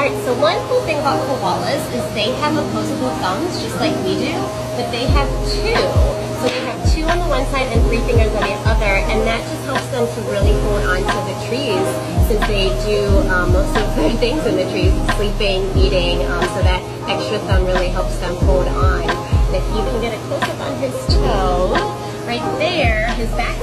Alright, so one cool thing about koalas is they have opposable thumbs just like we do, but they have two. So they have two on the one side and three fingers on the other, and that just helps them to really hold on to the trees since they do most of the things in the trees, sleeping, eating, so that extra thumb really helps them hold on. And if you can get a close-up on his toe, right there, his back